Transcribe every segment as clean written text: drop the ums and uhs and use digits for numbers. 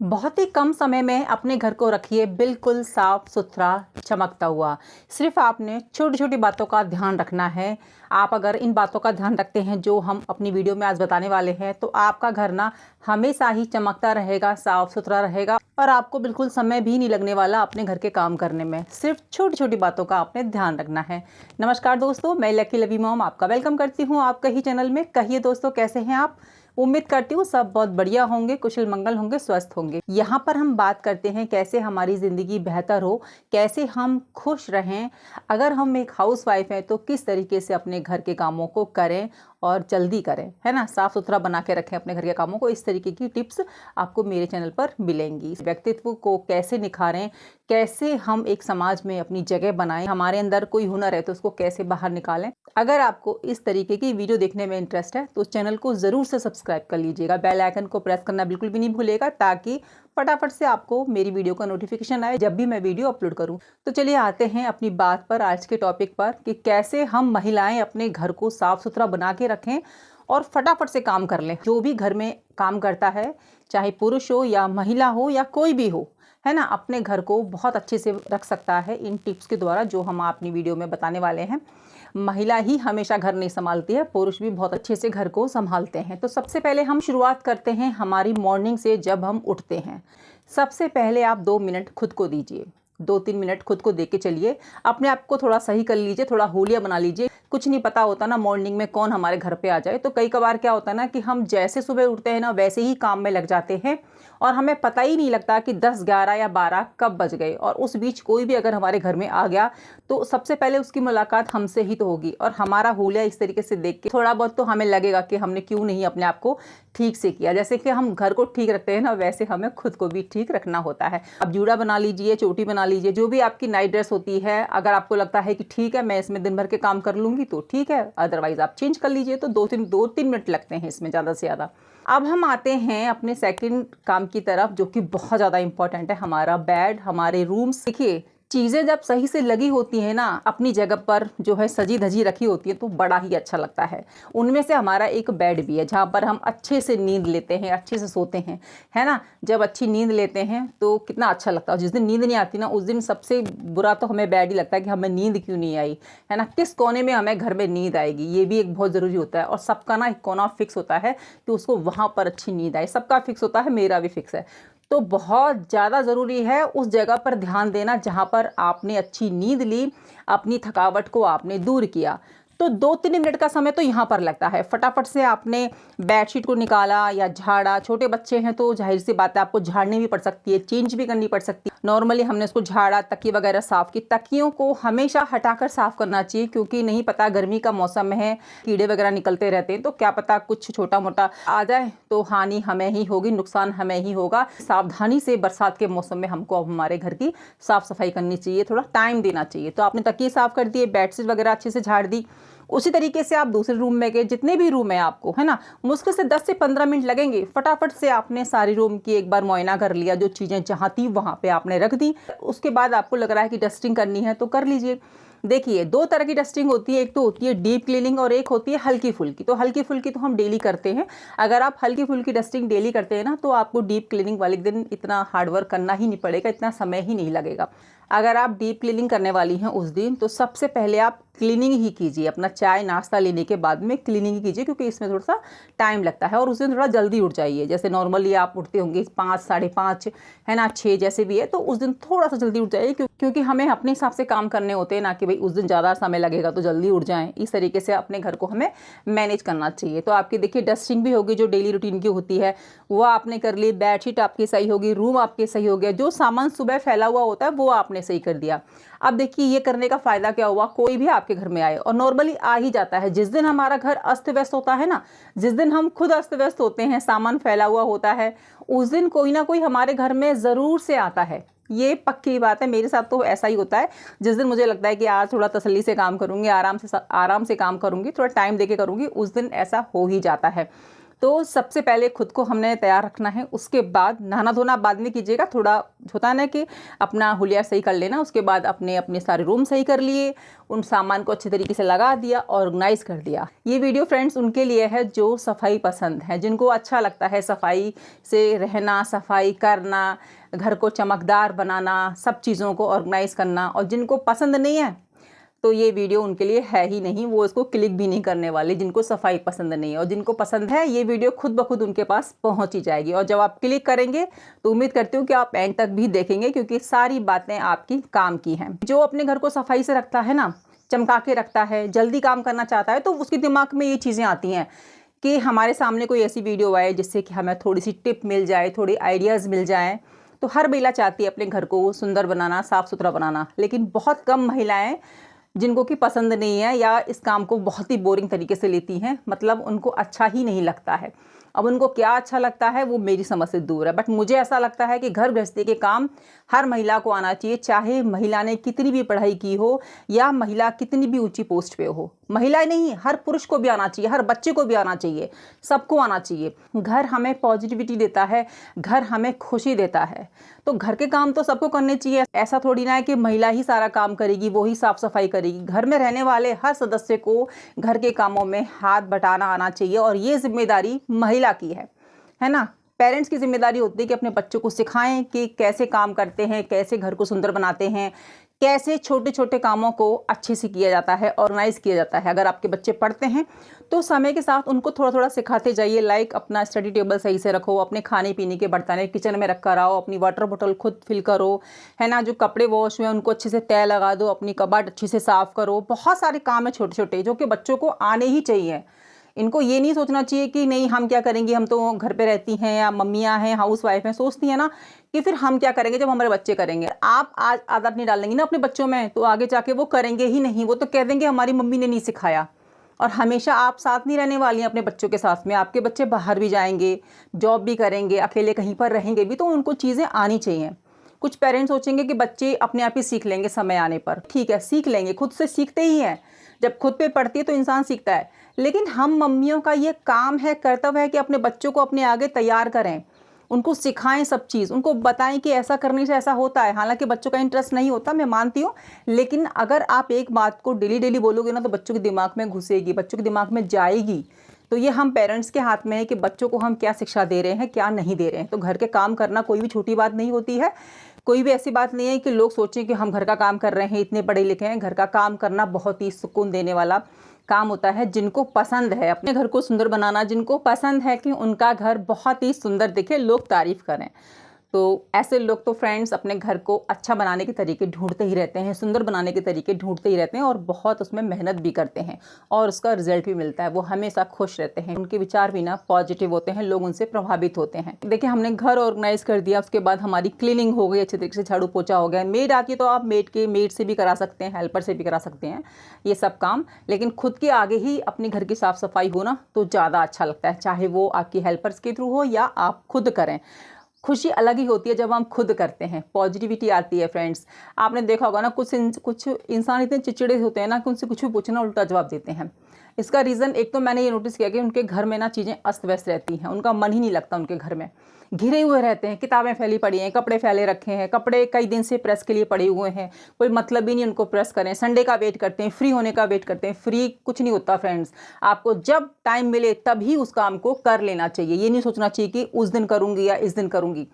बहुत ही कम समय में अपने घर को रखिए बिल्कुल साफ सुथरा चमकता हुआ। सिर्फ आपने छोटी छोटी बातों का ध्यान रखना है। आप अगर इन बातों का ध्यान रखते हैं जो हम अपनी वीडियो में आज बताने वाले हैं, तो आपका घर ना हमेशा ही चमकता रहेगा, साफ सुथरा रहेगा और आपको बिल्कुल समय भी नहीं लगने वाला अपने घर के काम करने में। सिर्फ छोटी छोटी बातों का आपने ध्यान रखना है। नमस्कार दोस्तों, मैं लकी लवी मॉम आपका वेलकम करती हूँ आपका ही चैनल में। कहिए दोस्तों, कैसे हैं आप? उम्मीद करती हूँ सब बहुत बढ़िया होंगे, कुशल मंगल होंगे, स्वस्थ होंगे। यहाँ पर हम बात करते हैं कैसे हमारी ज़िंदगी बेहतर हो, कैसे हम खुश रहें। अगर हम एक हाउसवाइफ हैं तो किस तरीके से अपने घर के कामों को करें और जल्दी करें, है ना, साफ़ सुथरा बना के रखें अपने घर के कामों को। इस तरीके की टिप्स आपको मेरे चैनल पर मिलेंगी। व्यक्तित्व को कैसे निखारें, कैसे हम एक समाज में अपनी जगह बनाएं, हमारे अंदर कोई हुनर है तो उसको कैसे बाहर निकालें। अगर आपको इस तरीके की वीडियो देखने में इंटरेस्ट है तो चैनल को ज़रूर से सब्सक्राइब कर लीजिएगा। बेल आइकन को प्रेस करना बिल्कुल भी नहीं भूलिएगा, ताकि फटाफट से आपको मेरी वीडियो का नोटिफिकेशन आए जब भी मैं वीडियो अपलोड करूं। तो चलिए आते हैं अपनी बात पर, आज के टॉपिक पर, कि कैसे हम महिलाएं अपने घर को साफ सुथरा बना के रखें और फटाफट से काम कर लें। जो भी घर में काम करता है, चाहे पुरुष हो या महिला हो या कोई भी हो, है ना, अपने घर को बहुत अच्छे से रख सकता है इन टिप्स के द्वारा जो हम अपनी वीडियो में बताने वाले हैं। महिला ही हमेशा घर नहीं संभालती है, पुरुष भी बहुत अच्छे से घर को संभालते हैं। तो सबसे पहले हम शुरुआत करते हैं हमारी मॉर्निंग से। जब हम उठते हैं, सबसे पहले आप 2 मिनट खुद को दीजिए। 2-3 मिनट खुद को दे के चलिए, अपने आप को थोड़ा सही कर लीजिए, थोड़ा होलिया बना लीजिए। कुछ नहीं पता होता ना मॉर्निंग में कौन हमारे घर पे आ जाए। तो कई कबार क्या होता है ना कि हम जैसे सुबह उठते हैं ना वैसे ही काम में लग जाते हैं और हमें पता ही नहीं लगता कि 10, 11 या 12 कब बज गए। और उस बीच कोई भी अगर हमारे घर में आ गया तो सबसे पहले उसकी मुलाकात हमसे ही तो होगी और हमारा होलिया इस तरीके से देख के थोड़ा बहुत तो हमें लगेगा कि हमने क्यों नहीं अपने आप को ठीक से किया। जैसे कि हम घर को ठीक रखते हैं ना, वैसे हमें खुद को भी ठीक रखना होता है। अब जूड़ा बना लीजिए, चोटी बना लीजिए, जो भी आपकी नाइट ड्रेस होती है। अगर आपको लगता है कि ठीक है मैं इसमें दिन भर के काम कर लूँगी तो ठीक है, अदरवाइज आप चेंज कर लीजिए। तो 2-3 मिनट लगते हैं इसमें, ज़्यादा से ज़्यादा। अब हम आते हैं अपने सेकंड काम की तरफ, जो कि बहुत ज़्यादा इंपॉर्टेंट है, हमारा बेड, हमारे रूम्स। देखिए, चीज़ें जब सही से लगी होती हैं ना, अपनी जगह पर जो है सजी धजी रखी होती है, तो बड़ा ही अच्छा लगता है। उनमें से हमारा एक बेड भी है जहाँ पर हम अच्छे से नींद लेते हैं, अच्छे से सोते हैं, है ना। जब अच्छी नींद लेते हैं तो कितना अच्छा लगता है। जिस दिन नींद नहीं आती ना, उस दिन सबसे बुरा तो हमें बेड ही लगता है कि हमें नींद क्यों नहीं आई, है ना। किस कोने में हमें घर में नींद आएगी, ये भी एक बहुत ज़रूरी होता है। और सबका ना एक कोना फिक्स होता है कि उसको वहाँ पर अच्छी नींद आए। सबका फिक्स होता है, मेरा भी फिक्स है। तो बहुत ज़्यादा ज़रूरी है उस जगह पर ध्यान देना जहाँ पर आपने अच्छी नींद ली, अपनी थकावट को आपने दूर किया। तो 2-3 मिनट का समय तो यहाँ पर लगता है। फटाफट से आपने बेडशीट को निकाला या झाड़ा। छोटे बच्चे हैं तो जाहिर सी बात है आपको झाड़नी भी पड़ सकती है, चेंज भी करनी पड़ सकती है। नॉर्मली हमने उसको झाड़ा, तकिए वगैरह साफ़ की। तकियों को हमेशा हटाकर साफ़ करना चाहिए, क्योंकि नहीं पता गर्मी का मौसम है, कीड़े वगैरह निकलते रहते हैं, तो क्या पता कुछ छोटा मोटा आ जाए तो हानि हमें ही होगी, नुकसान हमें ही होगा। सावधानी से बरसात के मौसम में हमको हमारे घर की साफ़ सफाई करनी चाहिए, थोड़ा टाइम देना चाहिए। तो आपने तकिए साफ़ कर दिए, बेडशीट वगैरह अच्छे से झाड़ दी। उसी तरीके से आप दूसरे रूम में गए, जितने भी रूम है आपको, है ना, मुश्किल से 10 से 15 मिनट लगेंगे। फटाफट से आपने सारी रूम की एक बार मुआयना कर लिया, जो चीज़ें जहाँ थी वहाँ पे आपने रख दी। उसके बाद आपको लग रहा है कि डस्टिंग करनी है तो कर लीजिए। देखिए, 2 तरह की डस्टिंग होती है, एक तो होती है डीप क्लीनिंग और एक होती है हल्की फुल्की। तो हल्की फुल्की तो हम डेली करते हैं। अगर आप हल्की फुल्की डस्टिंग डेली करते हैं ना, तो आपको डीप क्लीनिंग वाले दिन इतना हार्ड वर्क करना ही नहीं पड़ेगा, इतना समय ही नहीं लगेगा। अगर आप डीप क्लीनिंग करने वाली हैं उस दिन, तो सबसे पहले आप क्लीनिंग ही कीजिए। अपना चाय नाश्ता लेने के बाद में क्लीनिंग ही कीजिए, क्योंकि इसमें थोड़ा सा टाइम लगता है। और उस दिन थोड़ा जल्दी उठ जाइए। जैसे नॉर्मली आप उठते होंगे 5, साढ़े 5, है ना, 6 जैसे भी है, तो उस दिन थोड़ा सा जल्दी उठ जाइए, क्योंकि हमें अपने हिसाब से काम करने होते हैं ना, कि भाई उस दिन ज़्यादा समय लगेगा तो जल्दी उठ जाएँ। इस तरीके से अपने घर को हमें मैनेज करना चाहिए। तो आपकी देखिए डस्टिंग भी होगी, जो डेली रूटीन की होती है वो आपने कर ली। बेडशीट आपकी सही होगी, रूम आपके सही हो गया, जो सामान सुबह फैला हुआ होता है वो आपने सही कर दिया। अब देखिए, ये करने का फ़ायदा क्या हुआ, कोई भी आपके घर में आए, और नॉर्मली आ ही जाता है। जिस दिन हमारा घर अस्त व्यस्त होता है ना, जिस दिन हम खुद अस्त व्यस्त होते हैं, सामान फैला हुआ होता है, उस दिन कोई ना कोई हमारे घर में ज़रूर से आता है। ये पक्की बात है, मेरे साथ तो ऐसा ही होता है। जिस दिन मुझे लगता है कि आज थोड़ा तसल्ली से काम करूँगी, आराम से काम करूँगी, थोड़ा टाइम देके करूँगी, उस दिन ऐसा हो ही जाता है। तो सबसे पहले खुद को हमने तैयार रखना है, उसके बाद नहाना धोना बाद में कीजिएगा। थोड़ा होता है ना कि अपना हुलिया सही कर लेना, उसके बाद अपने अपने सारे रूम सही कर लिए, उन सामान को अच्छे तरीके से लगा दिया, ऑर्गेनाइज कर दिया। ये वीडियो फ्रेंड्स उनके लिए है जो सफाई पसंद है, जिनको अच्छा लगता है सफाई से रहना, सफाई करना, घर को चमकदार बनाना, सब चीज़ों को ऑर्गेनाइज करना। और जिनको पसंद नहीं है तो ये वीडियो उनके लिए है ही नहीं, वो इसको क्लिक भी नहीं करने वाले, जिनको सफाई पसंद नहीं है। और जिनको पसंद है ये वीडियो खुद ब खुद उनके पास पहुंच ही जाएगी। और जब आप क्लिक करेंगे तो उम्मीद करती हूँ कि आप एंड तक भी देखेंगे, क्योंकि सारी बातें आपकी काम की हैं। जो अपने घर को सफाई से रखता है ना, चमका के रखता है, जल्दी काम करना चाहता है, तो उसके दिमाग में ये चीज़ें आती हैं कि हमारे सामने कोई ऐसी वीडियो आए जिससे कि हमें थोड़ी सी टिप मिल जाए, थोड़ी आइडियाज़ मिल जाए। तो हर महिला चाहती है अपने घर को सुंदर बनाना, साफ़ सुथरा बनाना, लेकिन बहुत कम महिलाएं जिनको कि पसंद नहीं है या इस काम को बहुत ही बोरिंग तरीके से लेती हैं, मतलब उनको अच्छा ही नहीं लगता है। अब उनको क्या अच्छा लगता है वो मेरी समझ से दूर है, बट मुझे ऐसा लगता है कि घर गृहस्थी के काम हर महिला को आना चाहिए, चाहे महिला ने कितनी भी पढ़ाई की हो या महिला कितनी भी ऊंची पोस्ट पे हो। महिला नहीं, हर पुरुष को भी आना चाहिए, हर बच्चे को भी आना चाहिए, सबको आना चाहिए। घर हमें पॉजिटिविटी देता है, घर हमें खुशी देता है, तो घर के काम तो सबको करने चाहिए। ऐसा थोड़ी ना है कि महिला ही सारा काम करेगी, वो ही साफ सफाई करेगी। घर में रहने वाले हर सदस्य को घर के कामों में हाथ बटाना आना चाहिए, और ये जिम्मेदारी महिला की है ना। पेरेंट्स की जिम्मेदारी होती है कि अपने बच्चों को सिखाएं कि कैसे काम करते हैं, कैसे घर को सुंदर बनाते हैं, कैसे छोटे छोटे कामों को अच्छे से किया जाता है, ऑर्गेनाइज किया जाता है। अगर आपके बच्चे पढ़ते हैं तो समय के साथ उनको थोड़ा थोड़ा सिखाते जाइए। लाइक अपना स्टडी टेबल सही से रखो, अपने खाने पीने के बर्तन किचन में रख कर आओ, अपनी वाटर बोतल खुद फिल करो, है ना। जो कपड़े वॉश हुए उनको अच्छे से तय लगा दो, अपनी कबाड़ अच्छे से साफ़ करो। बहुत सारे काम है छोटे छोटे जो कि बच्चों को आने ही चाहिए। इनको ये नहीं सोचना चाहिए कि नहीं हम क्या करेंगे, हम तो घर पे रहती हैं या मम्मियाँ हैं, हाउस वाइफ हैं, सोचती हैं ना कि फिर हम क्या करेंगे जब हमारे बच्चे करेंगे। आप आज आदत नहीं डालेंगे ना अपने बच्चों में तो आगे जाके वो करेंगे ही नहीं, वो तो कह देंगे हमारी मम्मी ने नहीं सिखाया। और हमेशा आप साथ नहीं रहने वाली हैं अपने बच्चों के साथ में। आपके बच्चे बाहर भी जाएंगे, जॉब भी करेंगे, अकेले कहीं पर रहेंगे भी, तो उनको चीज़ें आनी चाहिए। कुछ पेरेंट्स सोचेंगे कि बच्चे अपने आप ही सीख लेंगे समय आने पर। ठीक है, सीख लेंगे, खुद से सीखते ही हैं। जब खुद पे पड़ती है तो इंसान सीखता है। लेकिन हम मम्मियों का ये काम है, कर्तव्य है कि अपने बच्चों को अपने आगे तैयार करें, उनको सिखाएं सब चीज़, उनको बताएं कि ऐसा करने से ऐसा होता है। हालांकि बच्चों का इंटरेस्ट नहीं होता, मैं मानती हूँ, लेकिन अगर आप एक बात को डेली डेली बोलोगे ना तो बच्चों के दिमाग में घुसेगी, बच्चों के दिमाग में जाएगी। तो ये हम पेरेंट्स के हाथ में है कि बच्चों को हम क्या शिक्षा दे रहे हैं, क्या नहीं दे रहे हैं। तो घर के काम करना कोई भी छोटी बात नहीं होती है, कोई भी ऐसी बात नहीं है कि लोग सोचें कि हम घर का काम कर रहे हैं, इतने पढ़े लिखे हैं। घर का काम करना बहुत ही सुकून देने वाला काम होता है। जिनको पसंद है अपने घर को सुंदर बनाना, जिनको पसंद है कि उनका घर बहुत ही सुंदर दिखे, लोग तारीफ करें, तो ऐसे लोग तो फ्रेंड्स अपने घर को अच्छा बनाने के तरीके ढूंढते ही रहते हैं, सुंदर बनाने के तरीके ढूंढते ही रहते हैं, और बहुत उसमें मेहनत भी करते हैं और उसका रिजल्ट भी मिलता है। वो हमेशा खुश रहते हैं, उनके विचार भी ना पॉजिटिव होते हैं, लोग उनसे प्रभावित होते हैं। देखिए, हमने घर ऑर्गेनाइज कर दिया, उसके बाद हमारी क्लीनिंग हो गई, अच्छे तरीके से झाड़ू पोछा हो गया। मेड आती है तो आप मेड से भी करा सकते हैं, हेल्पर से भी करा सकते हैं ये सब काम, लेकिन खुद के आगे ही अपने घर की साफ़ सफाई हो ना तो ज़्यादा अच्छा लगता है, चाहे वो आपकी हेल्पर्स के थ्रू हो या आप खुद करें। खुशी अलग ही होती है जब हम खुद करते हैं, पॉजिटिविटी आती है फ्रेंड्स। आपने देखा होगा ना, कुछ इंसान इतने चिड़चिड़े होते हैं ना कि उनसे कुछ भी पूछना उल्टा जवाब देते हैं। इसका रीज़न एक तो मैंने ये नोटिस किया कि उनके घर में ना चीज़ें अस्त व्यस्त रहती हैं, उनका मन ही नहीं लगता उनके घर में, घिरे हुए रहते हैं, किताबें फैली पड़ी हैं, कपड़े फैले रखे हैं, कपड़े कई दिन से प्रेस के लिए पड़े हुए हैं, कोई मतलब ही नहीं उनको प्रेस करें। संडे का वेट करते हैं, फ्री होने का वेट करते हैं। फ्री कुछ नहीं होता फ्रेंड्स, आपको जब टाइम मिले तभी उस काम को कर लेना चाहिए। ये नहीं सोचना चाहिए कि उस दिन करूँगी या इस दिन करूँगी।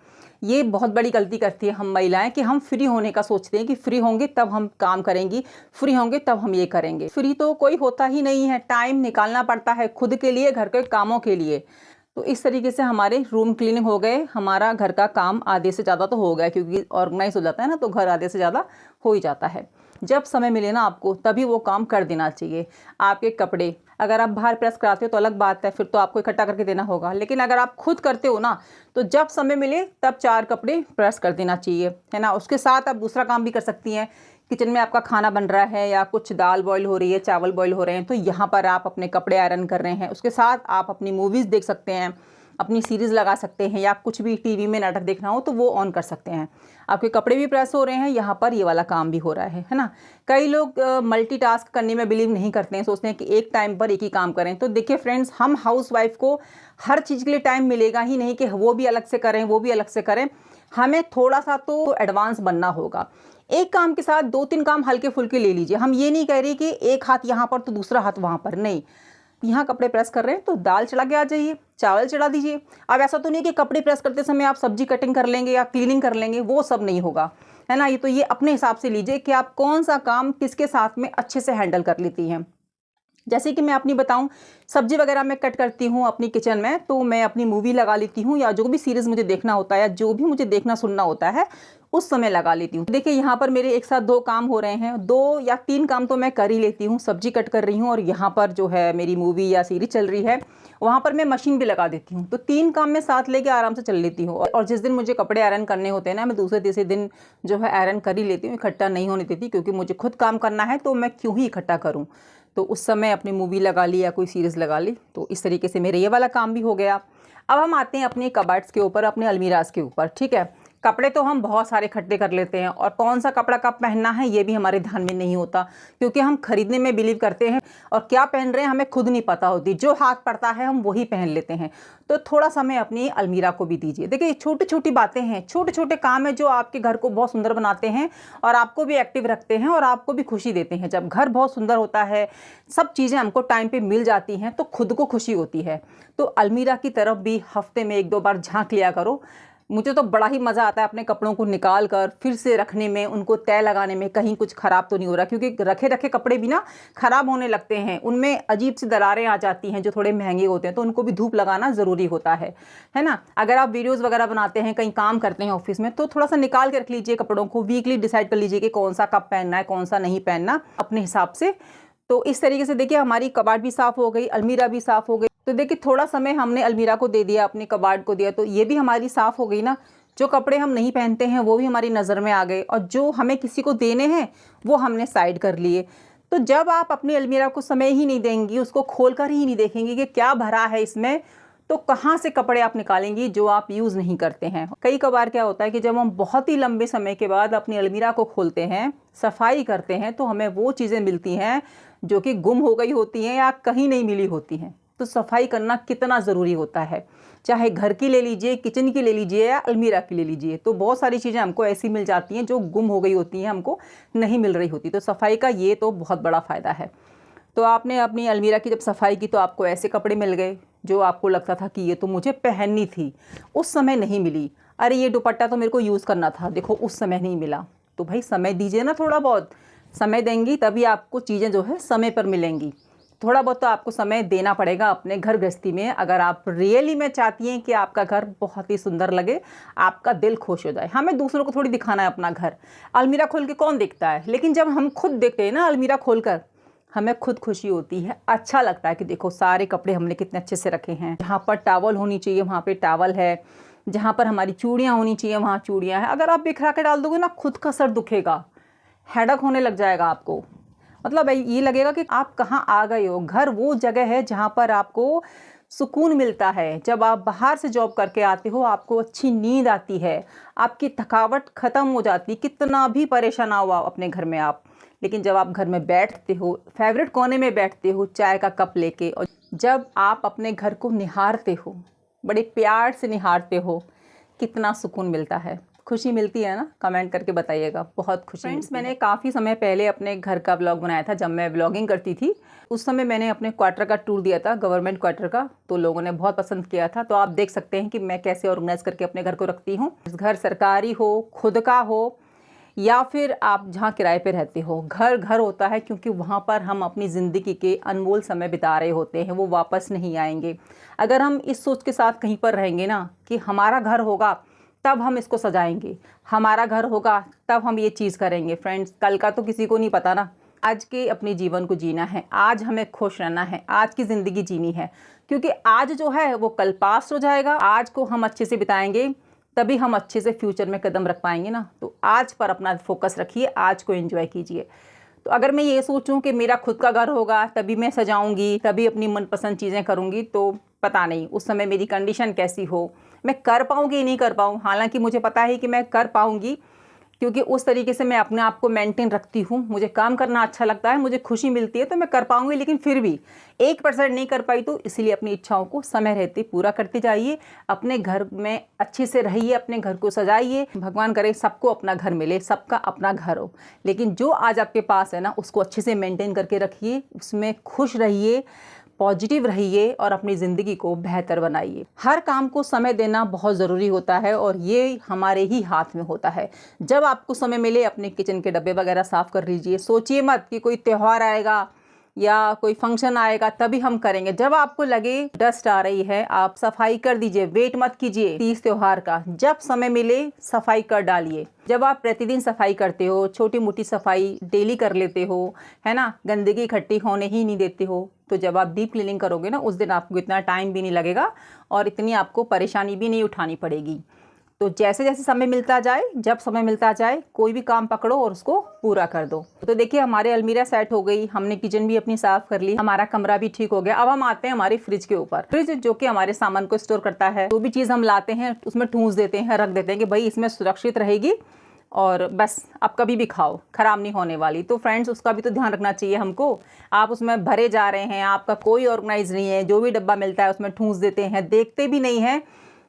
ये बहुत बड़ी गलती करती है हम महिलाएं कि हम फ्री होने का सोचते हैं कि फ्री होंगे तब हम काम करेंगी, फ्री होंगे तब हम ये करेंगे। फ्री तो कोई होता ही नहीं है, टाइम निकालना पड़ता है खुद के लिए, घर के कामों के लिए। तो इस तरीके से हमारे रूम क्लीनिंग हो गए, हमारा घर का काम आधे से ज़्यादा तो हो गया, क्योंकि ऑर्गेनाइज हो जाता है ना तो घर आधे से ज़्यादा हो ही जाता है। जब समय मिले ना आपको तभी वो काम कर देना चाहिए। आपके कपड़े अगर आप बाहर प्रेस कराते हो तो अलग बात है, फिर तो आपको इकट्ठा करके देना होगा, लेकिन अगर आप खुद करते हो ना तो जब समय मिले तब 4 कपड़े प्रेस कर देना चाहिए, है ना। उसके साथ आप दूसरा काम भी कर सकती हैं। किचन में आपका खाना बन रहा है या कुछ दाल बॉईल हो रही है, चावल बॉईल हो रहे हैं, तो यहाँ पर आप अपने कपड़े आयरन कर रहे हैं, उसके साथ आप अपनी मूवीज़ देख सकते हैं, अपनी सीरीज़ लगा सकते हैं, या कुछ भी टीवी में नाटक देखना हो तो वो ऑन कर सकते हैं। आपके कपड़े भी प्रेस हो रहे हैं, यहाँ पर ये वाला काम भी हो रहा है ना। कई लोग मल्टीटास्क करने में बिलीव नहीं करते हैं, सोचते हैं कि एक टाइम पर एक ही काम करें। तो देखिए फ्रेंड्स, हम हाउसवाइफ को हर चीज़ के लिए टाइम मिलेगा ही नहीं कि वो भी अलग से करें, वो भी अलग से करें। हमें थोड़ा सा तो एडवांस बनना होगा। एक काम के साथ 2-3 काम हल्के फुल्के ले लीजिए। हम ये नहीं कह रहे कि एक हाथ यहाँ पर तो दूसरा हाथ वहाँ पर, नहीं। यहाँ कपड़े प्रेस कर रहे हैं तो दाल चढ़ा के आ जाइए, चावल चढ़ा दीजिए। अब ऐसा तो नहीं कि कपड़े प्रेस करते समय आप सब्जी कटिंग कर लेंगे या क्लीनिंग कर लेंगे, वो सब नहीं होगा, है ना। ये अपने हिसाब से लीजिए कि आप कौन सा काम किसके साथ में अच्छे से हैंडल कर लेती हैं। जैसे कि मैं अपनी बताऊं, सब्जी वगैरह मैं कट करती हूँ अपनी किचन में, तो मैं अपनी मूवी लगा लेती हूँ, या जो भी सीरीज़ मुझे देखना होता है या जो भी मुझे देखना सुनना होता है उस समय लगा लेती हूँ। देखिए यहाँ पर मेरे एक साथ 2 काम हो रहे हैं, 2 या 3 काम तो मैं कर ही लेती हूँ। सब्जी कट कर रही हूँ और यहाँ पर जो है मेरी मूवी या सीरीज चल रही है, वहाँ पर मैं मशीन भी लगा देती हूँ। तो 3 काम मैं साथ लेके आराम से चल लेती हूँ। और जिस दिन मुझे कपड़े आयरन करने होते हैं ना, मैं दूसरे तीसरे दिन जो है आयरन कर ही लेती हूँ, इकट्ठा नहीं होने देती, क्योंकि मुझे खुद काम करना है तो मैं क्यों ही इकट्ठा करूँ। तो उस समय अपनी मूवी लगा ली या कोई सीरीज़ लगा ली। तो इस तरीके से मेरे ये वाला काम भी हो गया। अब हम आते हैं अपने कबर्ड्स के ऊपर, अपने अलमीराज के ऊपर, ठीक है। कपड़े तो हम बहुत सारे इकट्ठे कर लेते हैं, और कौन सा कपड़ा कब पहनना है ये भी हमारे ध्यान में नहीं होता, क्योंकि हम खरीदने में बिलीव करते हैं और क्या पहन रहे हैं हमें खुद नहीं पता होती। जो हाथ पड़ता है हम वही पहन लेते हैं। तो थोड़ा समय अपनी अलमीरा को भी दीजिए। देखिए छोटी छोटी बातें हैं, छोटे छोटे काम हैं जो आपके घर को बहुत सुंदर बनाते हैं और आपको भी एक्टिव रखते हैं और आपको भी खुशी देते हैं। जब घर बहुत सुंदर होता है, सब चीज़ें हमको टाइम पे मिल जाती हैं, तो खुद को खुशी होती है। तो अलमीरा की तरफ भी हफ्ते में 1-2 बार झांक लिया करो। मुझे तो बड़ा ही मज़ा आता है अपने कपड़ों को निकाल कर फिर से रखने में, उनको तय लगाने में, कहीं कुछ ख़राब तो नहीं हो रहा, क्योंकि रखे रखे कपड़े भी ना ख़राब होने लगते हैं, उनमें अजीब सी दरारें आ जाती हैं जो थोड़े महंगे होते हैं, तो उनको भी धूप लगाना ज़रूरी होता है ना। अगर आप वीडियोज़ वगैरह बनाते हैं, कहीं काम करते हैं ऑफिस में, तो थोड़ा सा निकाल के रख लीजिए कपड़ों को। वीकली डिसाइड कर लीजिए कि कौन सा कब पहनना है, कौन सा नहीं पहनना, अपने हिसाब से। तो इस तरीके से देखिए हमारी कबाड़ भी साफ़ हो गई, अलमीरा भी साफ़ हो गई। तो देखिए थोड़ा समय हमने अलमीरा को दे दिया, अपने कबाड़ को दिया, तो ये भी हमारी साफ़ हो गई ना। जो कपड़े हम नहीं पहनते हैं वो भी हमारी नज़र में आ गए, और जो हमें किसी को देने हैं वो हमने साइड कर लिए। तो जब आप अपनी अलमीरा को समय ही नहीं देंगी, उसको खोल कर ही नहीं देखेंगी कि क्या भरा है इसमें, तो कहाँ से कपड़े आप निकालेंगी जो आप यूज़ नहीं करते हैं। कई कबार क्या होता है कि जब हम बहुत ही लंबे समय के बाद अपनी अलमीरा को खोलते हैं, सफाई करते हैं, तो हमें वो चीज़ें मिलती हैं जो कि गुम हो गई होती हैं या कहीं नहीं मिली होती हैं। तो सफाई करना कितना ज़रूरी होता है, चाहे घर की ले लीजिए, किचन की ले लीजिए या अलमीरा की ले लीजिए। तो बहुत सारी चीज़ें हमको ऐसी मिल जाती हैं जो गुम हो गई होती हैं, हमको नहीं मिल रही होती। तो सफाई का ये तो बहुत बड़ा फ़ायदा है। तो आपने अपनी अलमीरा की जब सफाई की तो आपको ऐसे कपड़े मिल गए जो आपको लगता था कि ये तो मुझे पहननी थी, उस समय नहीं मिली। अरे ये दुपट्टा तो मेरे को यूज़ करना था, देखो उस समय नहीं मिला। तो भाई समय दीजिए ना, थोड़ा बहुत समय देंगी तभी आपको चीज़ें जो है समय पर मिलेंगी। थोड़ा बहुत तो आपको समय देना पड़ेगा अपने घर गृहस्थी में, अगर आप रियली में चाहती हैं कि आपका घर बहुत ही सुंदर लगे, आपका दिल खुश हो जाए। हमें दूसरों को थोड़ी दिखाना है अपना घर। अलमीरा खोल के कौन देखता है, लेकिन जब हम खुद देखते हैं ना अलमीरा खोल कर, हमें खुद खुशी होती है, अच्छा लगता है कि देखो सारे कपड़े हमने कितने अच्छे से रखे हैं। जहाँ पर टॉवल होनी चाहिए वहाँ पे टॉवल है, जहाँ पर हमारी चूड़ियाँ होनी चाहिए वहाँ चूड़ियाँ हैं। अगर आप बिखरा के डाल दोगे ना, खुद का सर दुखेगा, हेडेक होने लग जाएगा आपको। मतलब ये लगेगा कि आप कहाँ आ गए हो। घर वो जगह है जहाँ पर आपको सुकून मिलता है। जब आप बाहर से जॉब करके आते हो, आपको अच्छी नींद आती है, आपकी थकावट ख़त्म हो जाती, कितना भी परेशान आओ अपने घर में आप। लेकिन जब आप घर में बैठते हो, फेवरेट कोने में बैठते हो चाय का कप लेके, और जब आप अपने घर को निहारते हो, बड़े प्यार से निहारते हो, कितना सुकून मिलता है, खुशी मिलती है ना। कमेंट करके बताइएगा, बहुत खुशी। फ्रेंड्स, मैंने काफ़ी समय पहले अपने घर का व्लॉग बनाया था, जब मैं व्लॉगिंग करती थी। उस समय मैंने अपने क्वार्टर का टूर दिया था, गवर्नमेंट क्वार्टर का, तो लोगों ने बहुत पसंद किया था। तो आप देख सकते हैं कि मैं कैसे ऑर्गेनाइज करके अपने घर को रखती हूँ। घर सरकारी हो, खुद का हो, या फिर आप जहाँ किराए पे रहते हो, घर घर होता है, क्योंकि वहाँ पर हम अपनी ज़िंदगी के अनमोल समय बिता रहे होते हैं, वो वापस नहीं आएंगे। अगर हम इस सोच के साथ कहीं पर रहेंगे ना कि हमारा घर होगा तब हम इसको सजाएंगे, हमारा घर होगा तब हम ये चीज़ करेंगे, फ्रेंड्स कल का तो किसी को नहीं पता ना। आज के अपने जीवन को जीना है, आज हमें खुश रहना है, आज की ज़िंदगी जीनी है, क्योंकि आज जो है वो कल पास हो जाएगा। आज को हम अच्छे से बिताएंगे तभी हम अच्छे से फ्यूचर में कदम रख पाएंगे ना। तो आज पर अपना फोकस रखिए, आज को एंजॉय कीजिए। तो अगर मैं ये सोचूं कि मेरा खुद का घर होगा तभी मैं सजाऊंगी, तभी अपनी मनपसंद चीज़ें करूंगी, तो पता नहीं उस समय मेरी कंडीशन कैसी हो, मैं कर पाऊँगी नहीं कर पाऊँ। हालांकि मुझे पता है कि मैं कर पाऊँगी, क्योंकि उस तरीके से मैं अपने आप को मेंटेन रखती हूँ। मुझे काम करना अच्छा लगता है, मुझे खुशी मिलती है, तो मैं कर पाऊँगी। लेकिन फिर भी 1% नहीं कर पाई, तो इसलिए अपनी इच्छाओं को समय रहते पूरा करते जाइए। अपने घर में अच्छे से रहिए, अपने घर को सजाइए। भगवान करे सबको अपना घर मिले, सबका अपना घर हो, लेकिन जो आज आपके पास है ना, उसको अच्छे से मेंटेन करके रखिए, उसमें खुश रहिए, पॉजिटिव रहिए और अपनी ज़िंदगी को बेहतर बनाइए। हर काम को समय देना बहुत ज़रूरी होता है और ये हमारे ही हाथ में होता है। जब आपको समय मिले अपने किचन के डब्बे वगैरह साफ़ कर लीजिए। सोचिए मत कि कोई त्यौहार आएगा या कोई फंक्शन आएगा तभी हम करेंगे। जब आपको लगे डस्ट आ रही है, आप सफाई कर दीजिए, वेट मत कीजिए तीज त्योहार का। जब समय मिले सफाई कर डालिए। जब आप प्रतिदिन सफाई करते हो, छोटी मोटी सफाई डेली कर लेते हो, है ना, गंदगी इकट्ठी होने ही नहीं देते हो, तो जब आप डीप क्लीनिंग करोगे ना, उस दिन आपको इतना टाइम भी नहीं लगेगा और इतनी आपको परेशानी भी नहीं उठानी पड़ेगी। तो जैसे जैसे समय मिलता जाए, जब समय मिलता जाए, कोई भी काम पकड़ो और उसको पूरा कर दो। तो देखिए हमारे अलमीरा सेट हो गई, हमने किचन भी अपनी साफ कर ली, हमारा कमरा भी ठीक हो गया। अब हम आते हैं हमारी फ्रिज के ऊपर। फ्रिज जो कि हमारे सामान को स्टोर करता है, जो भी चीज़ हम लाते हैं उसमें ठूंस देते हैं, रख देते हैं कि भाई इसमें सुरक्षित रहेगी और बस आप कभी भी खाओ, ख़राब नहीं होने वाली। तो फ्रेंड्स उसका भी तो ध्यान रखना चाहिए हमको। आप उसमें भरे जा रहे हैं, आपका कोई ऑर्गेनाइज नहीं है, जो भी डब्बा मिलता है उसमें ठूंस देते हैं, देखते भी नहीं है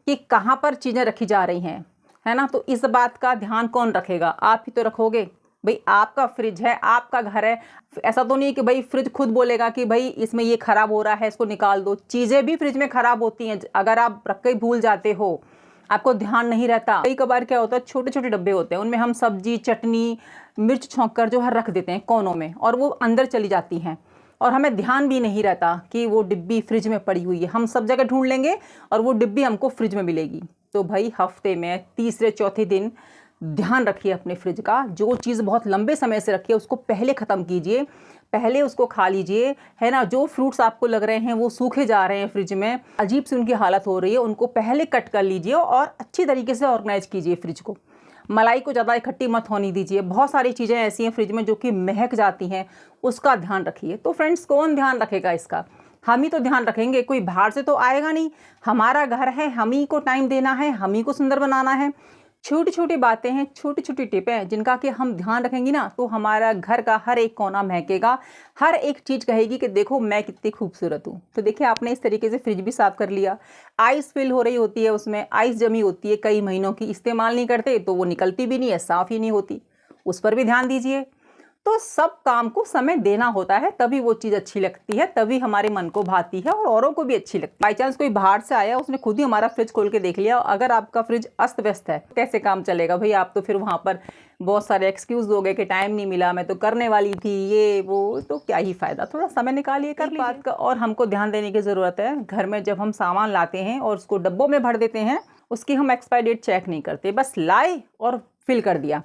कि कहाँ पर चीज़ें रखी जा रही हैं, है ना। तो इस बात का ध्यान कौन रखेगा? आप ही तो रखोगे। भाई आपका फ्रिज है, आपका घर है। ऐसा तो नहीं कि भाई फ्रिज खुद बोलेगा कि भाई इसमें ये ख़राब हो रहा है, इसको निकाल दो। चीज़ें भी फ्रिज में ख़राब होती हैं अगर आप रख के भूल जाते हो, आपको ध्यान नहीं रहता। कई कबार क्या होता है, छोटे छोटे डब्बे होते हैं, उनमें हम सब्जी, चटनी, मिर्च छौंक कर जो है रख देते हैं कोनों में, और वो अंदर चली जाती हैं और हमें ध्यान भी नहीं रहता कि वो डिब्बी फ्रिज में पड़ी हुई है। हम सब जगह ढूंढ लेंगे और वो डिब्बी हमको फ्रिज में मिलेगी। तो भाई हफ्ते में तीसरे चौथे दिन ध्यान रखिए अपने फ्रिज का। जो चीज़ बहुत लंबे समय से रखी है उसको पहले ख़त्म कीजिए, पहले उसको खा लीजिए, है ना। जो फ्रूट्स आपको लग रहे हैं वो सूखे जा रहे हैं फ्रिज में, अजीब सी उनकी हालत हो रही है, उनको पहले कट कर लीजिए और अच्छी तरीके से ऑर्गेनाइज कीजिए फ्रिज को। मलाई को ज़्यादा इकट्ठी मत होने दीजिए। बहुत सारी चीज़ें ऐसी हैं फ्रिज में जो कि महक जाती हैं, उसका ध्यान रखिए। तो फ्रेंड्स कौन ध्यान रखेगा इसका? हम ही तो ध्यान रखेंगे, कोई बाहर से तो आएगा नहीं। हमारा घर है, हम ही को टाइम देना है, हम ही को सुंदर बनाना है। छोटी छोटी बातें हैं, छोटी छोटी टिपें हैं जिनका कि हम ध्यान रखेंगे ना, तो हमारा घर का हर एक कोना महकेगा, हर एक चीज़ कहेगी कि देखो मैं कितनी खूबसूरत हूँ। तो देखिए आपने इस तरीके से फ्रिज भी साफ़ कर लिया। आइस फिल हो रही होती है, उसमें आइस जमी होती है कई महीनों की, इस्तेमाल नहीं करते तो वो निकलती भी नहीं है, साफ़ ही नहीं होती, उस पर भी ध्यान दीजिए। तो सब काम को समय देना होता है, तभी वो चीज़ अच्छी लगती है, तभी हमारे मन को भाती है और औरों को भी अच्छी लगती है। बाई चांस कोई बाहर से आया, उसने खुद ही हमारा फ्रिज खोल के देख लिया, अगर आपका फ्रिज अस्त व्यस्त है कैसे काम चलेगा भाई? आप तो फिर वहाँ पर बहुत सारे एक्सक्यूज़ दोगे कि टाइम नहीं मिला, मैं तो करने वाली थी, ये वो, तो क्या ही फ़ायदा। थोड़ा समय निकालिए, कर लीजिए बात का। और हमको ध्यान देने की ज़रूरत है, घर में जब हम सामान लाते हैं और उसको डब्बों में भर देते हैं, उसकी हम एक्सपायरी डेट चेक नहीं करते, बस लाए और फिल कर दिया।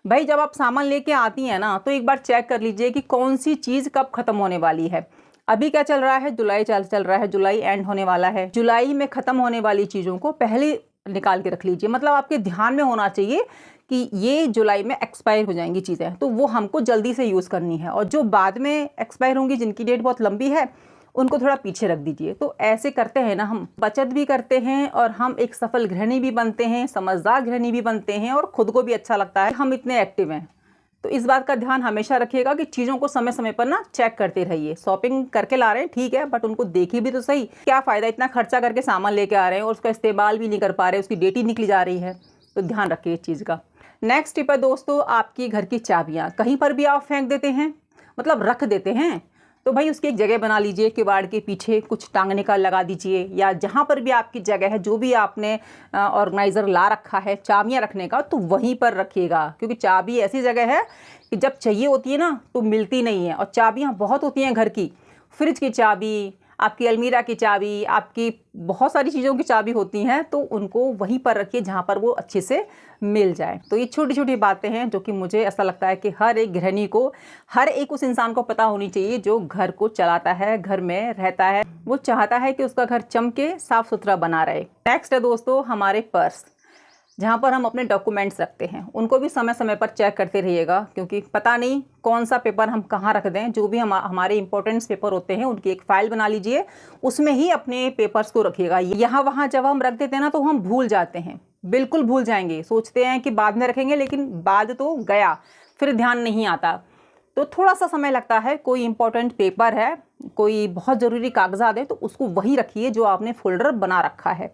भाई जब आप सामान लेके आती हैं ना, तो एक बार चेक कर लीजिए कि कौन सी चीज़ कब ख़त्म होने वाली है। अभी क्या चल रहा है? जुलाई चल रहा है, जुलाई एंड होने वाला है। जुलाई में ख़त्म होने वाली चीज़ों को पहले निकाल के रख लीजिए। मतलब आपके ध्यान में होना चाहिए कि ये जुलाई में एक्सपायर हो जाएंगी चीज़ें, तो वो हमको जल्दी से यूज़ करनी है। और जो बाद में एक्सपायर होंगी, जिनकी डेट बहुत लंबी है, उनको थोड़ा पीछे रख दीजिए। तो ऐसे करते हैं ना, हम बचत भी करते हैं और हम एक सफल गृहिणी भी बनते हैं, समझदार गृहिणी भी बनते हैं, और खुद को भी अच्छा लगता है हम इतने एक्टिव हैं। तो इस बात का ध्यान हमेशा रखिएगा कि चीज़ों को समय समय पर ना चेक करते रहिए। शॉपिंग करके ला रहे हैं ठीक है, बट उनको देखिए भी तो सही। क्या फ़ायदा इतना खर्चा करके सामान लेके आ रहे हैं और उसका इस्तेमाल भी नहीं कर पा रहे, उसकी डेट ही निकली जा रही है। तो ध्यान रखिए इस चीज़ का। नेक्स्ट टिप है दोस्तों, आपकी घर की चाबियाँ कहीं पर भी आप फेंक देते हैं, मतलब रख देते हैं, तो भाई उसकी एक जगह बना लीजिए, किवाड़ के पीछे कुछ टांगने का लगा दीजिए, या जहाँ पर भी आपकी जगह है, जो भी आपने ऑर्गेनाइज़र ला रखा है चाबियाँ रखने का, तो वहीं पर रखिएगा। क्योंकि चाबी ऐसी जगह है कि जब चाहिए होती है ना तो मिलती नहीं है, और चाबियाँ बहुत होती हैं घर की। फ्रिज की चाबी, आपकी अलमीरा की चाबी, आपकी बहुत सारी चीज़ों की चाबी होती हैं, तो उनको वहीं पर रखिए जहाँ पर वो अच्छे से मिल जाए। तो ये छोटी छोटी बातें हैं जो कि मुझे ऐसा लगता है कि हर एक गृहिणी को, हर एक उस इंसान को पता होनी चाहिए जो घर को चलाता है, घर में रहता है, वो चाहता है कि उसका घर चमके, साफ़ सुथरा बना रहे। नेक्स्ट है दोस्तों हमारे पर्स। जहाँ पर हम अपने डॉक्यूमेंट्स रखते हैं, उनको भी समय समय पर चेक करते रहिएगा, क्योंकि पता नहीं कौन सा पेपर हम कहाँ रख दें। जो भी हमारे इंपॉर्टेंट्स पेपर होते हैं उनकी एक फ़ाइल बना लीजिए, उसमें ही अपने पेपर्स को रखिएगा। यहाँ वहाँ जब हम रख देते हैं ना तो हम भूल जाते हैं, बिल्कुल भूल जाएंगे, सोचते हैं कि बाद में रखेंगे, लेकिन बाद तो गया, फिर ध्यान नहीं आता। तो थोड़ा सा समय लगता है। कोई इंपॉर्टेंट पेपर है, कोई बहुत ज़रूरी कागजात है, तो उसको वही रखिए जो आपने फोल्डर बना रखा है।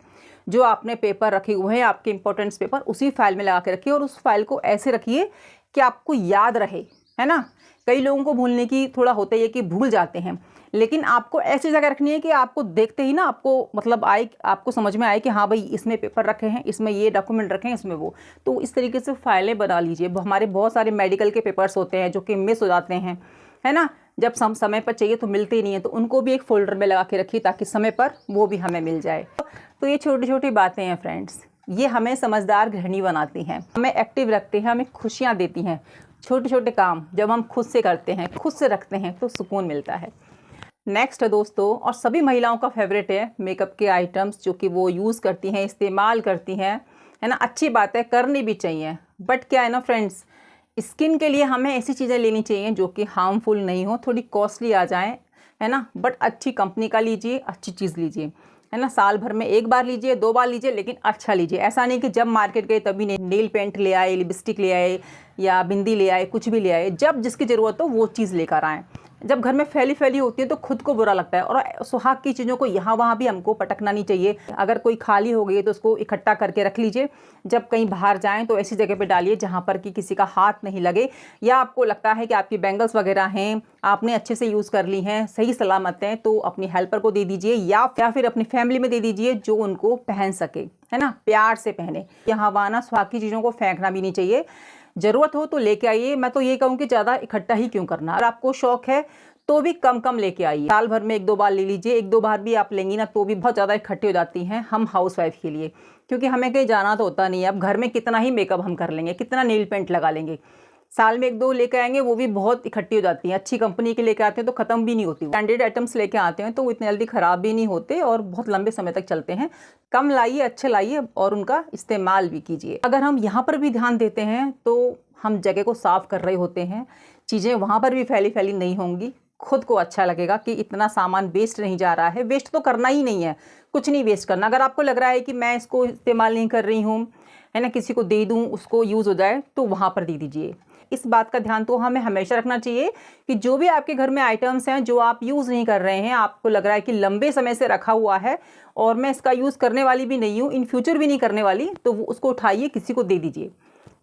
जो आपने पेपर रखे हुए हैं आपके इंपॉर्टेंट्स पेपर, उसी फाइल में लगा के रखिए, और उस फाइल को ऐसे रखिए कि आपको याद रहे, है ना। कई लोगों को भूलने की थोड़ा होता है कि भूल जाते हैं, लेकिन आपको ऐसी जगह रखनी है कि आपको देखते ही ना आपको मतलब आए, आपको समझ में आए कि हाँ भाई इसमें पेपर रखे हैं, इसमें ये डॉक्यूमेंट रखे हैं, इसमें वो। तो इस तरीके से फाइलें बना लीजिए। हमारे बहुत सारे मेडिकल के पेपर्स होते हैं जो कि मिस हो जाते हैं, है ना, जब समय पर चाहिए तो मिलते ही नहीं है, तो उनको भी एक फ़ोल्डर में लगा के रखिए ताकि समय पर वो भी हमें मिल जाए। तो ये छोटी छोटी बातें हैं फ्रेंड्स, ये हमें समझदार गृहिणी बनाती हैं, हमें एक्टिव रखते हैं, हमें खुशियाँ देती हैं। छोटे छोटे काम जब हम खुद से करते हैं, खुद से रखते हैं, तो सुकून मिलता है। नेक्स्ट दोस्तों, और सभी महिलाओं का फेवरेट है मेकअप के आइटम्स जो कि वो यूज़ करती हैं, इस्तेमाल करती हैं, है ना। अच्छी बात है, करनी भी चाहिए, बट क्या है ना फ्रेंड्स, स्किन के लिए हमें ऐसी चीज़ें लेनी चाहिए जो कि हार्मफुल नहीं हो, थोड़ी कॉस्टली आ जाए, है ना, बट अच्छी कंपनी का लीजिए, अच्छी चीज़ लीजिए, है ना। साल भर में एक बार लीजिए, 2 बार लीजिए, लेकिन अच्छा लीजिए। ऐसा नहीं कि जब मार्केट गए तभी नेल पेंट ले आए, लिपस्टिक ले आए या बिंदी ले आए, कुछ भी ले आए। जब जिसकी ज़रूरत हो वो चीज़ लेकर आएँ। जब घर में फैली फैली होती है तो खुद को बुरा लगता है, और सुहाग की चीज़ों को यहाँ वहाँ भी हमको पटकना नहीं चाहिए। अगर कोई खाली हो गई है तो उसको इकट्ठा करके रख लीजिए। जब कहीं बाहर जाएं तो ऐसी जगह पे डालिए जहाँ पर कि किसी का हाथ नहीं लगे, या आपको लगता है कि आपकी बैंगल्स वगैरह हैं, आपने अच्छे से यूज़ कर ली हैं, सही सलामत हैं, तो अपनी हेल्पर को दे दीजिए, या फिर अपनी फैमिली में दे दीजिए जो उनको पहन सके, है ना, प्यार से पहने। यहाँ वहाँ ना सुहाग की चीज़ों को फेंकना भी नहीं चाहिए। ज़रूरत हो तो लेके आइए। मैं तो ये कहूँ कि ज़्यादा इकट्ठा ही क्यों करना। अगर आपको शौक है तो भी कम कम लेके आइए। साल भर में 1-2 बार ले लीजिए। 1-2 बार भी आप लेंगी ना तो भी बहुत ज़्यादा इकट्ठी हो जाती हैं हम हाउसवाइफ के लिए, क्योंकि हमें कहीं जाना तो होता नहीं है। अब घर में कितना ही मेकअप हम कर लेंगे, कितना नील पेंट लगा लेंगे। साल में 1-2 लेके आएंगे, वो भी बहुत इकट्ठी हो जाती हैं। अच्छी कंपनी के लेके आते हैं तो ख़त्म भी नहीं होती। ब्रांडेड आइटम्स लेके आते हैं तो इतने जल्दी ख़राब भी नहीं होते और बहुत लंबे समय तक चलते हैं। कम लाइए, अच्छे लाइए और उनका इस्तेमाल भी कीजिए। अगर हम यहाँ पर भी ध्यान देते हैं तो हम जगह को साफ़ कर रहे होते हैं, चीज़ें वहाँ पर भी फैली फैली नहीं होंगी। खुद को अच्छा लगेगा कि इतना सामान वेस्ट नहीं जा रहा है। वेस्ट तो करना ही नहीं है, कुछ नहीं वेस्ट करना। अगर आपको लग रहा है कि मैं इसको इस्तेमाल नहीं कर रही हूँ, है ना, किसी को दे दूँ उसको यूज़ हो जाए, तो वहाँ पर दे दीजिए। इस बात का ध्यान तो हमें हमेशा रखना चाहिए कि जो भी आपके घर में आइटम्स हैं जो आप यूज़ नहीं कर रहे हैं, आपको लग रहा है कि लंबे समय से रखा हुआ है और मैं इसका यूज़ करने वाली भी नहीं हूँ, इन फ्यूचर भी नहीं करने वाली, तो वो उसको उठाइए, किसी को दे दीजिए।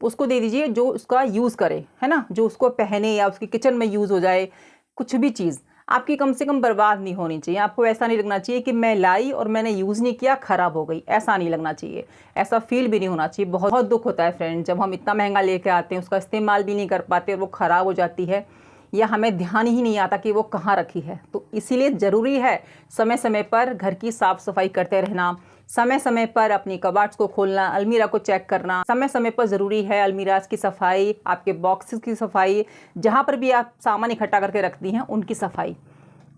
उसको दे दीजिए जो उसका यूज़ करे, है ना, जो उसको पहने या उसके किचन में यूज़ हो जाए। कुछ भी चीज़ आपकी कम से कम बर्बाद नहीं होनी चाहिए। आपको ऐसा नहीं लगना चाहिए कि मैं लाई और मैंने यूज़ नहीं किया, ख़राब हो गई, ऐसा नहीं लगना चाहिए। ऐसा फील भी नहीं होना चाहिए। बहुत दुख होता है फ्रेंड जब हम इतना महंगा लेके आते हैं, उसका इस्तेमाल भी नहीं कर पाते और वो ख़राब हो जाती है, या हमें ध्यान ही नहीं आता कि वो कहाँ रखी है। तो इसीलिए ज़रूरी है समय समय पर घर की साफ़ सफाई करते रहना, समय समय पर अपनी कबार्ड्स को खोलना, अलमीरा को चेक करना समय समय पर ज़रूरी है। अलमीराज की सफाई, आपके बॉक्सेस की सफाई, जहाँ पर भी आप सामान इकट्ठा करके रखती हैं उनकी सफाई,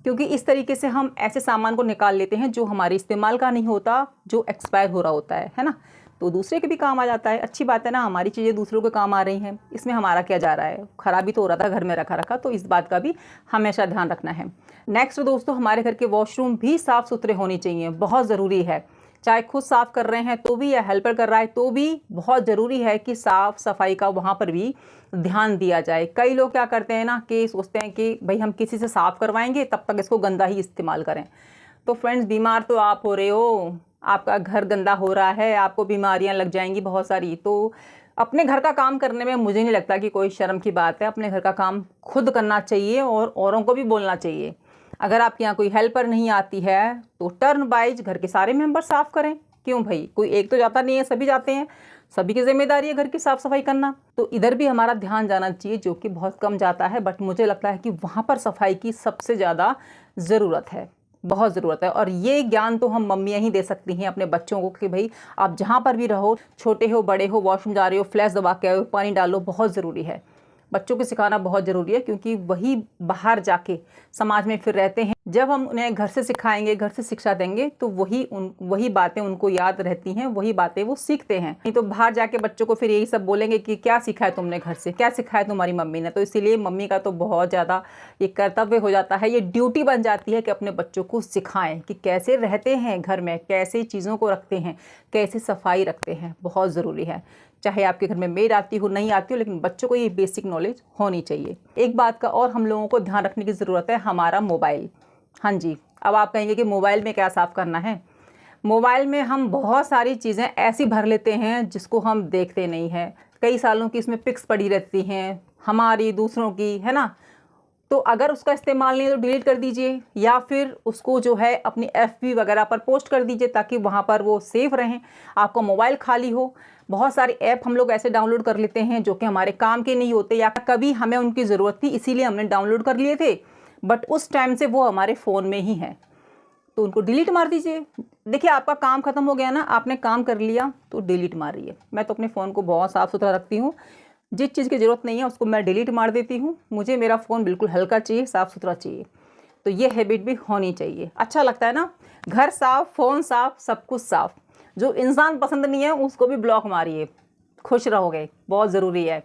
क्योंकि इस तरीके से हम ऐसे सामान को निकाल लेते हैं जो हमारे इस्तेमाल का नहीं होता, जो एक्सपायर हो रहा होता है ना, तो दूसरे के भी काम आ जाता है। अच्छी बात है ना, हमारी चीज़ें दूसरों के काम आ रही हैं, इसमें हमारा क्या जा रहा है। ख़राबी तो हो रहा था घर में रखा रखा, तो इस बात का भी हमेशा ध्यान रखना है। नेक्स्ट दोस्तों, हमारे घर के वॉशरूम भी साफ़ सुथरे होने चाहिए, बहुत ज़रूरी है। चाहे खुद साफ़ कर रहे हैं तो भी या हेल्पर कर रहा है तो भी बहुत ज़रूरी है कि साफ़ सफाई का वहाँ पर भी ध्यान दिया जाए। कई लोग क्या करते हैं ना कि सोचते हैं कि भाई हम किसी से साफ़ करवाएंगे तब तक इसको गंदा ही इस्तेमाल करें। तो फ्रेंड्स, बीमार तो आप हो रहे हो, आपका घर गंदा हो रहा है, आपको बीमारियां लग जाएंगी बहुत सारी। तो अपने घर का काम करने में मुझे नहीं लगता कि कोई शर्म की बात है। अपने घर का काम खुद करना चाहिए और औरों को भी बोलना चाहिए। अगर आपके यहाँ कोई हेल्पर नहीं आती है तो टर्न वाइज घर के सारे मेंबर साफ़ करें। क्यों भाई, कोई एक तो जाता नहीं है, सभी जाते हैं, सभी की जिम्मेदारी है घर की साफ़ सफाई करना। तो इधर भी हमारा ध्यान जाना चाहिए, जो कि बहुत कम जाता है, बट मुझे लगता है कि वहाँ पर सफाई की सबसे ज़्यादा ज़रूरत है, बहुत ज़रूरत है। और ये ज्ञान तो हम मम्मियाँ ही दे सकती हैं अपने बच्चों को कि भाई आप जहाँ पर भी रहो, छोटे हो बड़े हो, वॉशरूम जा रहे हो, फ्लैश दबा के आओ, पानी डालो, बहुत ज़रूरी है। बच्चों को सिखाना बहुत ज़रूरी है, क्योंकि वही बाहर जाके समाज में फिर रहते हैं। जब हम उन्हें घर से सिखाएंगे, घर से शिक्षा देंगे, तो वही बातें उनको याद रहती हैं, वही बातें वो सीखते हैं। नहीं तो बाहर जाके बच्चों को फिर यही सब बोलेंगे कि क्या सिखाया तुमने घर से, क्या सिखाया तुम्हारी मम्मी ने। तो इसीलिए मम्मी का तो बहुत ज़्यादा ये कर्तव्य हो जाता है, ये ड्यूटी बन जाती है कि अपने बच्चों को सिखाएं कि कैसे रहते हैं घर में, कैसे चीज़ों को रखते हैं, कैसे सफाई रखते हैं। बहुत ज़रूरी है। चाहे आपके घर में मेड आती हो नहीं आती हो, लेकिन बच्चों को ये बेसिक नॉलेज होनी चाहिए। एक बात का और हम लोगों को ध्यान रखने की ज़रूरत है, हमारा मोबाइल। हाँ जी, अब आप कहेंगे कि मोबाइल में क्या साफ़ करना है। मोबाइल में हम बहुत सारी चीज़ें ऐसी भर लेते हैं जिसको हम देखते नहीं हैं। कई सालों की इसमें पिक्स पड़ी रहती हैं, हमारी, दूसरों की, है ना। तो अगर उसका इस्तेमाल नहीं है तो डिलीट कर दीजिए, या फिर उसको जो है अपनी FB वगैरह पर पोस्ट कर दीजिए, ताकि वहाँ पर वो सेफ रहें, आपका मोबाइल खाली हो। बहुत सारे ऐप हम लोग ऐसे डाउनलोड कर लेते हैं जो कि हमारे काम के नहीं होते, या कभी हमें उनकी ज़रूरत थी इसीलिए हमने डाउनलोड कर लिए थे, बट उस टाइम से वो हमारे फ़ोन में ही हैं, तो उनको डिलीट मार दीजिए। देखिए, आपका काम ख़त्म हो गया ना, आपने काम कर लिया तो डिलीट मारिए। मैं तो अपने फ़ोन को बहुत साफ़ सुथरा रखती हूँ। जिस चीज़ की ज़रूरत नहीं है उसको मैं डिलीट मार देती हूँ। मुझे मेरा फ़ोन बिल्कुल हल्का चाहिए, साफ़ सुथरा चाहिए। तो ये हैबिट भी होनी चाहिए। अच्छा लगता है ना, घर साफ़, फ़ोन साफ़, सब कुछ साफ़। जो इंसान पसंद नहीं है उसको भी ब्लॉक मारिए, खुश रहोगे। बहुत ज़रूरी है।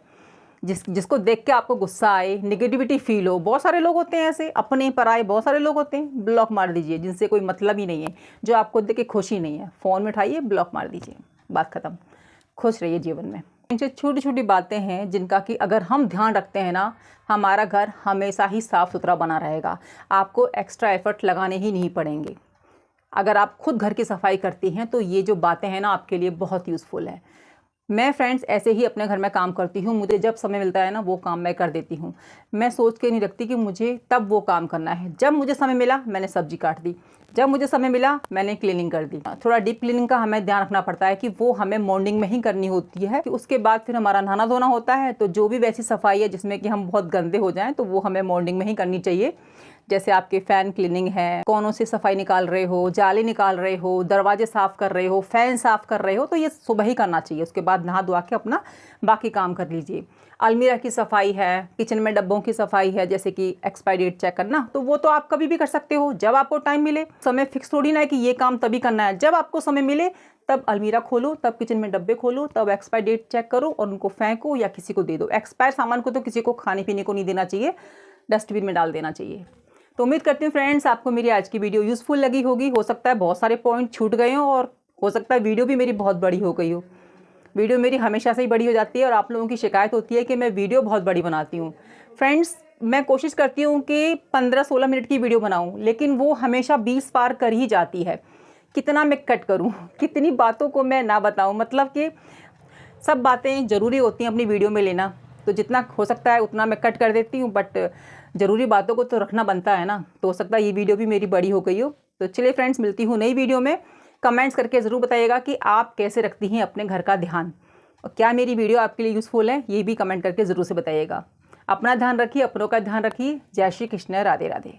जिसको देख के आपको गुस्सा आए, नेगेटिविटी फील हो, बहुत सारे लोग होते हैं ऐसे, अपने पराए बहुत सारे लोग होते हैं, ब्लॉक मार दीजिए। जिनसे कोई मतलब ही नहीं है, जो आपको देख के खुशी नहीं है, फ़ोन में उठाइए, ब्लॉक मार दीजिए, बात ख़त्म। खुश रहिए जीवन में। इनसे छोटी छोटी बातें हैं जिनका कि अगर हम ध्यान रखते हैं ना, हमारा घर हमेशा ही साफ़ सुथरा बना रहेगा। आपको एक्स्ट्रा एफर्ट लगाने ही नहीं पड़ेंगे। अगर आप खुद घर की सफाई करती हैं तो ये जो बातें हैं ना, आपके लिए बहुत यूज़फुल है। मैं फ्रेंड्स ऐसे ही अपने घर में काम करती हूँ। मुझे जब समय मिलता है ना, वो काम मैं कर देती हूँ। मैं सोच के नहीं रखती कि मुझे तब वो काम करना है। जब मुझे समय मिला मैंने सब्जी काट दी, जब मुझे समय मिला मैंने क्लीनिंग कर दी। थोड़ा डीप क्लीनिंग का हमें ध्यान रखना पड़ता है कि वो हमें मॉर्निंग में ही करनी होती है, कि उसके बाद फिर हमारा नहाना धोना होता है। तो जो भी वैसी सफाई है जिसमें कि हम बहुत गंदे हो जाएँ, तो वो हमें मॉर्निंग में ही करनी चाहिए। जैसे आपके फ़ैन क्लीनिंग है, कोनों से सफाई निकाल रहे हो, जाली निकाल रहे हो, दरवाजे साफ़ कर रहे हो, फ़ैन साफ़ कर रहे हो, तो ये सुबह ही करना चाहिए। उसके बाद नहा धोआ के अपना बाकी काम कर लीजिए। अलमीरा की सफाई है, किचन में डब्बों की सफाई है, जैसे कि एक्सपायरी डेट चेक करना, तो वो तो आप कभी भी कर सकते हो, जब आपको टाइम मिले। समय फिक्स थोड़ी ना है कि ये काम तभी करना है। जब आपको समय मिले तब अलमीरा खोलो, तब किचन में डब्बे खोलो, तब एक्सपायरी डेट चेक करो और उनको फेंको या किसी को दे दो। एक्सपायर सामान को तो किसी को खाने पीने को नहीं देना चाहिए, डस्टबिन में डाल देना चाहिए। तो उम्मीद करती हूँ फ्रेंड्स, आपको मेरी आज की वीडियो यूज़फुल लगी होगी। हो सकता है बहुत सारे पॉइंट छूट गए हों, और हो सकता है वीडियो भी मेरी बहुत बड़ी हो गई हो। वीडियो मेरी हमेशा से ही बड़ी हो जाती है, और आप लोगों की शिकायत होती है कि मैं वीडियो बहुत बड़ी बनाती हूँ। फ्रेंड्स, मैं कोशिश करती हूँ कि 15-16 मिनट की वीडियो बनाऊँ, लेकिन वो हमेशा 20 पार कर ही जाती है। कितना मैं कट करूँ, कितनी बातों को मैं ना बताऊँ। मतलब कि सब बातें ज़रूरी होती हैं अपनी वीडियो में लेना, तो जितना हो सकता है उतना मैं कट कर देती हूँ, बट ज़रूरी बातों को तो रखना बनता है ना। तो हो सकता है ये वीडियो भी मेरी बड़ी हो गई हो। तो चलिए फ्रेंड्स, मिलती हूँ नई वीडियो में। कमेंट्स करके ज़रूर बताइएगा कि आप कैसे रखती हैं अपने घर का ध्यान, और क्या मेरी वीडियो आपके लिए यूज़फुल है, ये भी कमेंट करके ज़रूर से बताइएगा। अपना ध्यान रखिए, अपनों का ध्यान रखिए। जय श्री कृष्ण, राधे राधे।